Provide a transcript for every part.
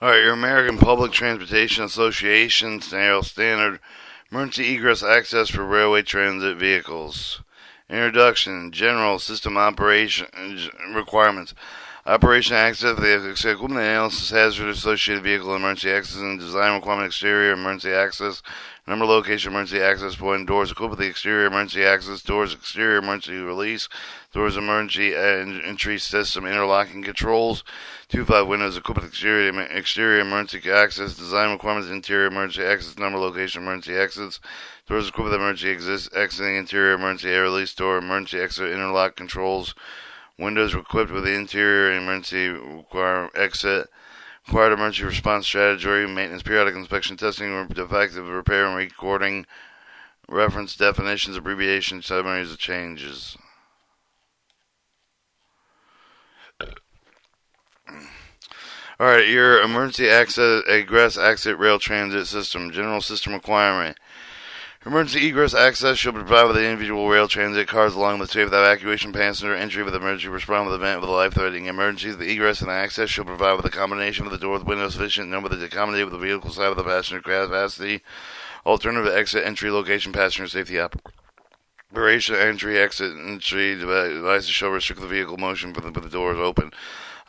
Alright, your American Public Transportation Association standard emergency egress access for railway transit vehicles. Introduction, general system operation requirements. Operation access for the equipment analysis hazard associated vehicle emergency access and design requirement exterior emergency access. Number location emergency access point. Doors equipped with the exterior emergency access. Doors exterior emergency release. Doors emergency entry system interlocking controls. 25 windows equipped with exterior emergency access. Design requirements interior emergency access. Number location emergency exits. Doors equipped with emergency exiting interior emergency air release door. Emergency exit interlock controls. Windows equipped with the interior emergency exit. Required emergency response strategy, maintenance, periodic inspection, testing, defective repair and recording, reference definitions, abbreviations, summaries of changes. Alright, your emergency access egress exit rail transit system, general system requirement. Emergency egress access shall be provided with the individual rail transit cars along with safe evacuation passenger entry with emergency response with event with a life-threatening emergency. The egress and the access shall be provided with a combination of the door with window sufficient number to accommodate with the vehicle side of the passenger capacity. Alternative exit entry location passenger safety operation entry exit entry devices shall restrict the vehicle motion with the doors open.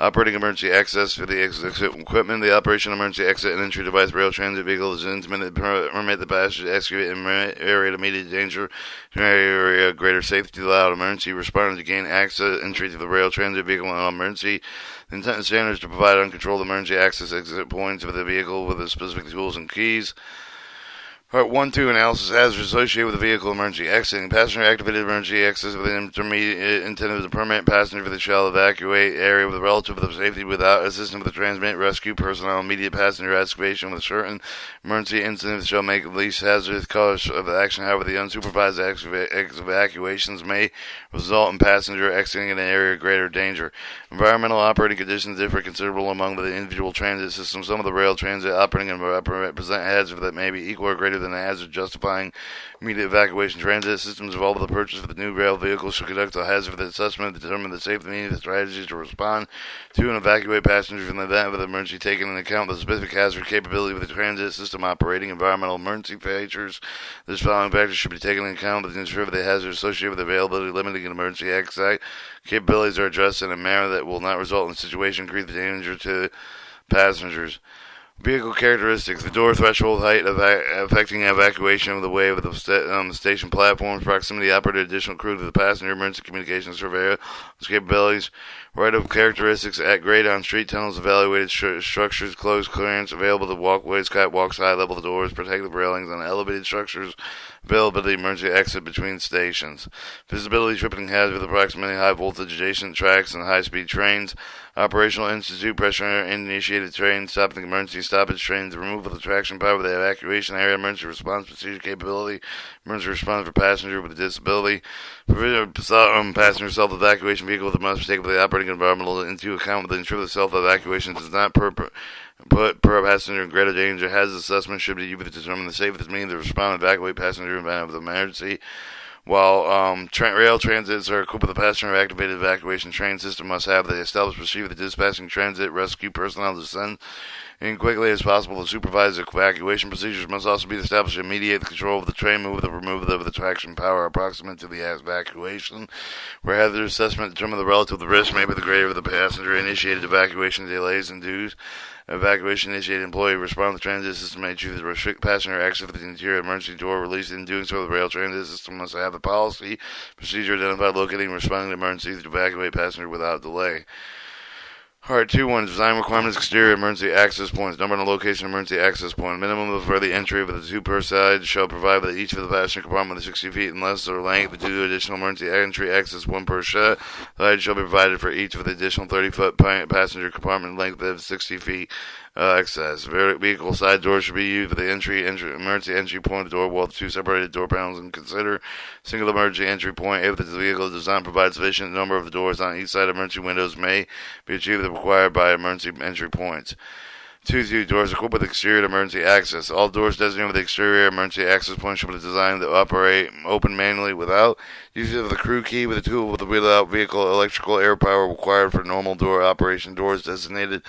Operating emergency access for the exit equipment. The operation emergency exit and entry device rail transit vehicle is intended to permit the passenger to excavate an area of immediate danger to an area of greater safety to allow emergency responders to gain access entry to the rail transit vehicle and emergency. The intent and standard is to provide uncontrolled emergency access exit points for the vehicle with the specific tools and keys. Part 1-2 analysis hazards associated with the vehicle emergency exiting. Passenger activated emergency access with an intermediate intended to permit passenger for the shall evacuate area with relative to safety without assistance with the transmit rescue personnel. Immediate passenger excavation with certain emergency incidents shall make least hazardous cause of action. However, the unsupervised evacuations may result in passenger exiting in an area of greater danger. Environmental operating conditions differ considerably among the individual transit systems. Some of the rail transit operating environment present hazards that may be equal or greater than the hazard justifying immediate evacuation. Transit systems involved with the purchase of the new rail vehicles should conduct a hazard assessment to determine the safety and strategies to respond to and evacuate passengers in the event of an emergency, taking into account the specific hazard capability of the transit system operating. Environmental emergency features. This following factors should be taken into account to ensure that the hazard associated with availability, limiting, and emergency exit capabilities are addressed in a manner that will not result in a situation creating danger to passengers. Vehicle characteristics. The door threshold height affecting evacuation of the way of the station platforms. Proximity operated additional crew to the passenger. Emergency communications surveillance capabilities. Right of characteristics at grade on street tunnels. Evaluated structures. Closed clearance available to walkways. Catwalks. High level doors. Protective railings on elevated structures. Availability emergency exit between stations. Visibility tripping hazard with approximately high voltage adjacent tracks and high speed trains. Operational institute pressure initiated trains. Stopping emergency stoppage trains. Removal of the traction power with the evacuation area. Emergency response procedure capability. Emergency response for passenger with a disability. Provision of passenger self-evacuation vehicle that must take the operating environmental into account with ensure the self-evacuation does not put per passenger in greater danger. Hazard assessment should be used to determine the safest means to respond and evacuate passenger in event of emergency. While rail transits are equipped with a passenger-activated evacuation train system, must have the established procedure for the dispatching transit rescue personnel to descend in quickly as possible. The supervised evacuation procedures must also be established to mediate the control of the train move, the removal of the traction power approximate to the evacuation. Where hazard assessment determine the relative risk may be the greater of the passenger-initiated evacuation delays and dues. Evacuation initiated employee respond to the transit system may choose to restrict passenger access to the interior emergency door release. In doing so, the rail transit system must have a policy procedure identified locating and responding to emergencies to evacuate passenger without delay. Alright, 2-1. Design requirements, exterior emergency access points. Number and location emergency access point. Minimum for the entry of the two per side shall provide that each of the passenger compartment is 60 feet unless their length due to additional emergency entry access one per side. The height shall be provided for each of the additional 30-foot passenger compartment length of 60 feet. Access. Vehicle side doors should be used for the emergency entry point of the door while the two separated door panels and consider single emergency entry point. If the vehicle does not provide sufficient number of the doors on each side, emergency windows may be achieved as required by emergency entry points. 2-2. Doors equipped with exterior emergency access. All doors designated with the exterior emergency access point should be designed to open manually without use of the crew key with a tool without vehicle electrical air power required for normal door operation. Doors designated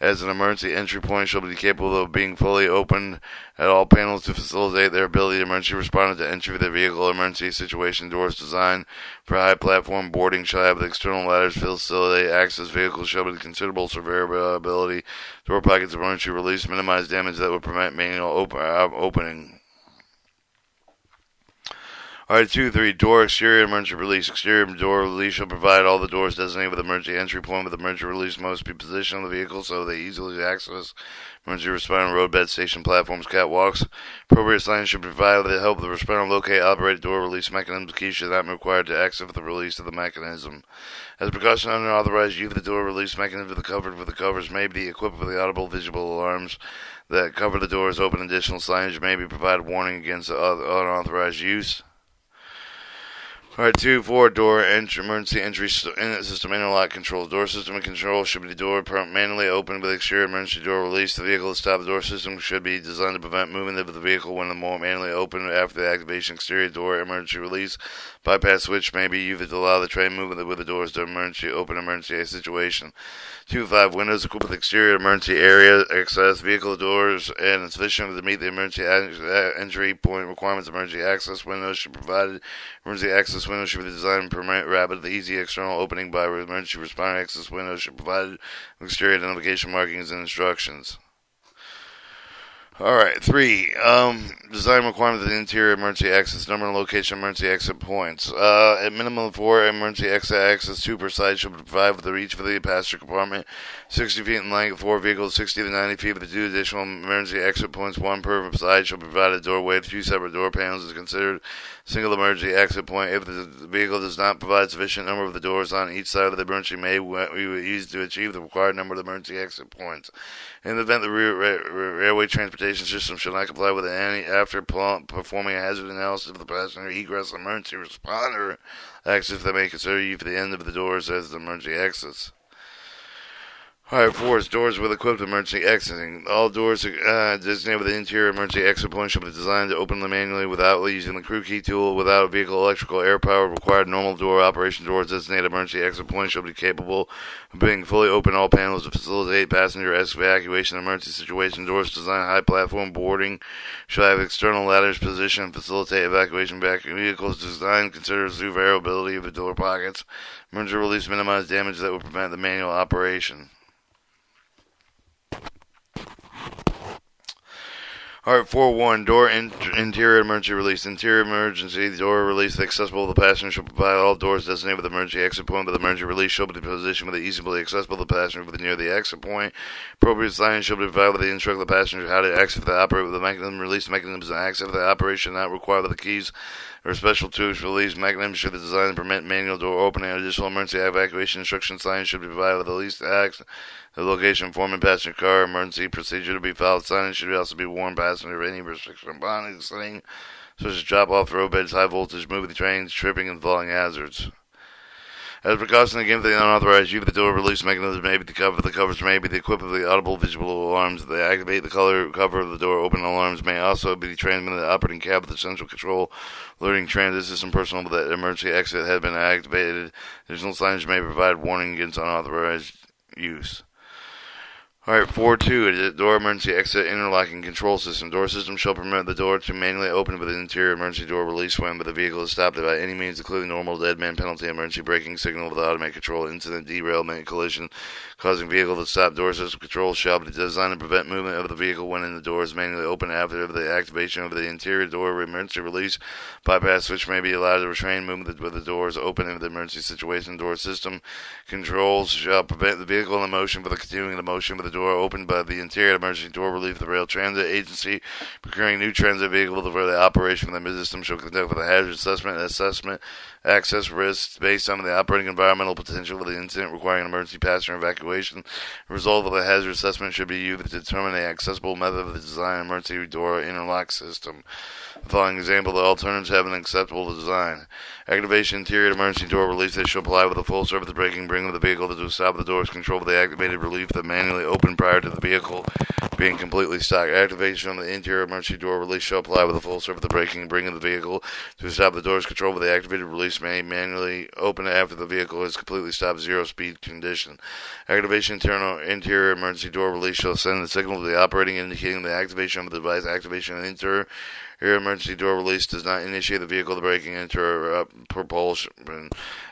as an emergency entry point shall be capable of being fully opened at all panels to facilitate their ability to emergency respond to entry of the vehicle. Emergency situation doors designed for high platform boarding shall have the external ladders facilitate access. Vehicles shall be considerable survivability. Door pockets of emergency release minimize damage that would prevent manual opening. Alright, 2-3, door exterior emergency release. Exterior door release shall provide all the doors designated with emergency entry point. With emergency release must be positioned on the vehicle so they easily access emergency responder roadbed, station platforms, catwalks. Appropriate signage should provide with the help of the responder locate operate door release mechanism. Keys should not be required to access the release of the mechanism. As a precaution, unauthorized use of the door release mechanism with the covers may be equipped with the audible visible alarms that cover the doors open. Additional signage may be provided warning against unauthorized use. Alright, 2-4, door emergency entry system interlock control. Door system and control should be the door manually open with exterior emergency door release. The vehicle to stop the door system should be designed to prevent movement of the vehicle when the more manually open after the activation. Exterior door emergency release bypass switch may be used to allow the train movement with the doors to emergency situation. 2-5, windows equipped with exterior emergency area access. Vehicle doors and insufficient to meet the emergency entry point requirements. Emergency access windows should be provided. Emergency access windows should be designed to permit rapid, easy external opening by emergency responder. Access windows should provide exterior identification markings and instructions. Alright, 3. Design requirements of the interior emergency access. Number and location emergency exit points. At minimum 4 emergency exit access, 2 per side should be provided with the reach for the passenger compartment. 60 feet in length, 4 vehicles, 60 to 90 feet with the 2 additional emergency exit points, 1 per side shall be provided. Doorway, 2 separate door panels is considered single emergency exit point. If the vehicle does not provide sufficient number of the doors on each side of the emergency may be used to achieve the required number of emergency exit points. In the event the railway transportation system shall not comply with any after performing a hazard analysis of the passenger egress emergency responder exits, they may consider you for the end of the doors as the emergency exits. Alright, 4 is doors with equipped emergency exiting. All doors designated with the interior emergency exit point shall be designed to open them manually without using the crew key tool. Without vehicle electrical air power required, normal door operation doors designated emergency exit point shall be capable of being fully open all panels to facilitate passenger evacuation emergency situation. Doors designed high platform boarding shall have external ladders positioned and facilitate evacuation back. Vehicles designed consider survivability of the door pockets. Emergency release minimize damage that would prevent the manual operation. Alright, 4-1, door interior emergency release. Interior emergency door release accessible to the passenger shall provide all doors designated with emergency exit point. With emergency release shall be positioned with the easily accessible to the passenger near the exit point. Appropriate signage shall be provided with the instruct the passenger how to exit the operate with the mechanism. Release mechanisms and access the operation not required with the keys or special tools. Release mechanisms should be designed to permit manual door opening. Additional emergency evacuation instruction signage should be provided with the least access. The location, form, and passenger car emergency procedure to be followed. Signage should also be warned passenger of any restriction on bonding, such as drop off roadbeds, high voltage, moving trains, tripping, and falling hazards. As a precaution against the unauthorized use of the door release mechanism may be the covers may be the equipped with the audible visible alarms. They activate the cover of the door. Open alarms may also be transmitted to the operating cab of the central control alerting transit system personnel that emergency exit had been activated. Additional signage may provide warning against unauthorized use. Alright, 4-2, door emergency exit interlocking control system. Door system shall permit the door to manually open with an interior emergency door release when the vehicle is stopped by any means, including normal dead man penalty, emergency braking signal with automatic control, incident, derailment, collision, causing vehicle to stop. Door system control shall be designed to prevent movement of the vehicle when the door is manually open. After the activation of the interior door emergency release bypass switch may be allowed to restrain movement with the doors open in the emergency situation. Door system controls shall prevent the vehicle in motion for the continuing the motion with the door opened by the interior emergency door relief. The rail transit agency procuring new transit vehicle for the operation of the system shall conduct with a hazard assessment access risks based on the operating environmental potential of the incident requiring emergency passenger evacuation. The result of the hazard assessment should be used to determine the accessible method of the design emergency door interlock system. The following example, the alternatives have an acceptable design. Activation interior emergency door release. They shall apply with a full surface braking, bring the vehicle to stop the doors, control with the activated relief that manually open prior to the vehicle being completely stopped. Activation of the interior emergency door release shall apply with the full surface of the braking, bringing the vehicle to stop. The door is controlled with the activated release may manually open after the vehicle is completely stopped. 0-speed condition. Activation interior emergency door release shall send the signal to the operating indicating the activation of the device. Activation of interior emergency door release does not initiate the vehicle to braking into propulsion.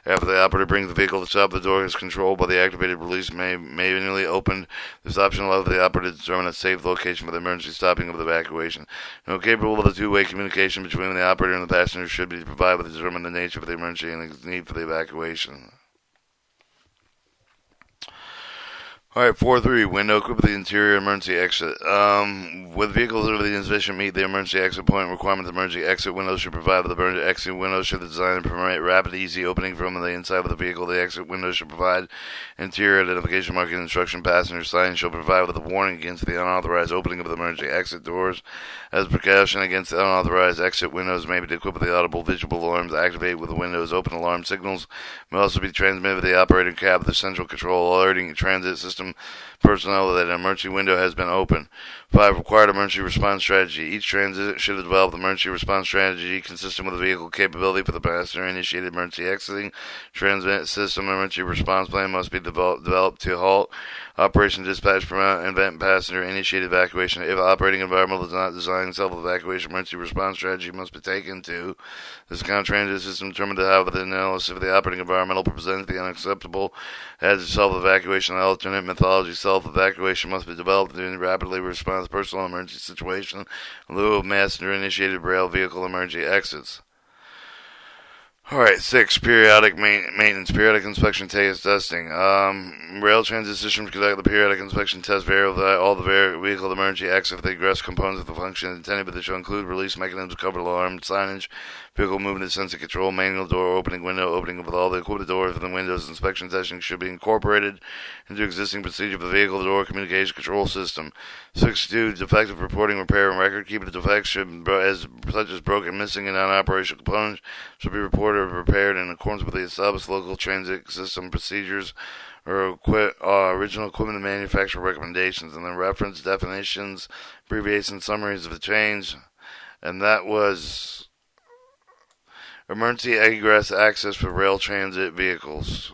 After the operator brings the vehicle to stop, the door is controlled by the activated release may manually open. This option allows the operator to determine a safe location for the emergency stopping of the evacuation. No capable of the two-way communication between the operator and the passenger should be provided to determine the nature of the emergency and the need for the evacuation. Alright, 4.3, window equipped with the interior emergency exit. With vehicles that are the insufficient meet the emergency exit point requirements, the emergency exit window should provide with the emergency exit window should design and permit rapid, easy opening from the inside of the vehicle. The exit window should provide interior identification marking instruction. Passenger sign shall provide with a warning against the unauthorized opening of the emergency exit doors. As precaution against the unauthorized exit windows may be equipped with the audible visual alarms. Activate with the windows open alarm signals may also be transmitted with the operator cab of the central control, alerting transit system personnel that an emergency window has been opened. 5. Required emergency response strategy. Each transit should develop an emergency response strategy consistent with the vehicle capability for the passenger-initiated emergency exiting. Transit system emergency response plan must be developed to halt operation, dispatch, promote, and prevent passenger-initiated evacuation. If operating environment does not design self-evacuation, emergency response strategy must be taken to. This kind of transit system determined to have the analysis of the operating environmental presents the unacceptable as self-evacuation. Alternate methodology self-evacuation must be developed to rapidly respond to personal emergency situation in lieu of passenger-initiated rail vehicle emergency exits. Alright, 6. Periodic maintenance. Periodic inspection test testing. Rail transit systems conduct the periodic inspection test, verify all the vehicle emergency exit if the egress components of the function intended, but this shall include release mechanisms, covered alarm, signage, vehicle movement, sensor control, manual door opening, window opening with all the equipped doors and the windows. Inspection testing should be incorporated into existing procedure for the vehicle door communication control system. 62. Defective reporting, repair, and record keeping. The defects such as broken, missing, and non-operational components should be reported or repaired in accordance with the established local transit system procedures or original equipment and manufacturer recommendations, and then reference definitions, abbreviations, summaries of the change. And that was emergency egress access for rail transit vehicles.